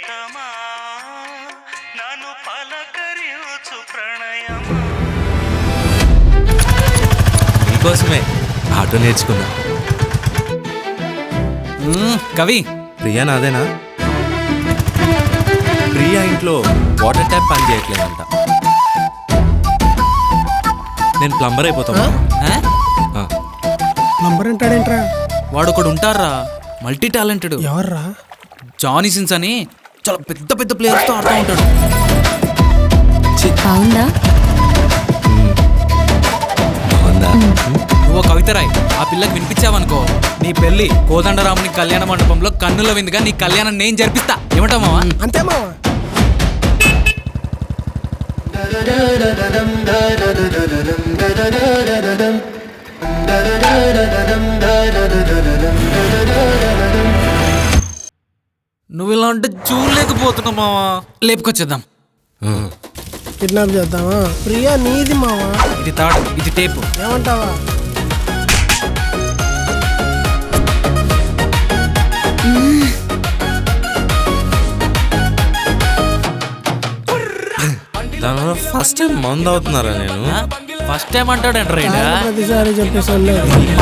ప్రియతమా నన్ను పలకరించు ప్రణయమా. నీకోసమే ఆటో నేర్చుకున్నా. కవి, ప్రియా నాదేనా? ప్రియా ఇంట్లో వాటర్ ట్యాప్ పని చేయట్లేదంట. నేను ప్లంబర్ అయిపోతాను. నంబర్ అంటాడేంట్రా? వాడు ఒకడు ఉంటారా మల్టీ టాలెంటెడ్. ఎవర్రా? జానీ సిన్స్ అని చాలా పెద్ద పెద్ద ప్లేయర్స్ తో ఆడుతూ ఉంటాడు. బాగుందా? నువ్వు కవితరాయ్ ఆ పిల్లకి వినిపించావనుకో, నీ పెళ్లి కోదండరాముని కళ్యాణ మండపంలో కన్నుల విందుగా నీ కళ్యాణం నేను జరిపిస్తా. ఏమంటావు మావా? అంతే మావా. నువ్వు ఇలా అంటే చూడలేకపోతున్నావు మావా. లేపుకొచ్చేద్దాం. కిడ్నాప్ చేద్దామా? ప్రియా నీది మావా. ఇది తాడు, ఇది టేపు. ఏమంటావా? దానివల్ల ఫస్ట్ టైం మందు అవుతున్నారా నేను? ఫస్ట్ టైం అంటాడంట రైడ్. ప్రతిసారి చెప్పేసి చల్లగా ఉండండి.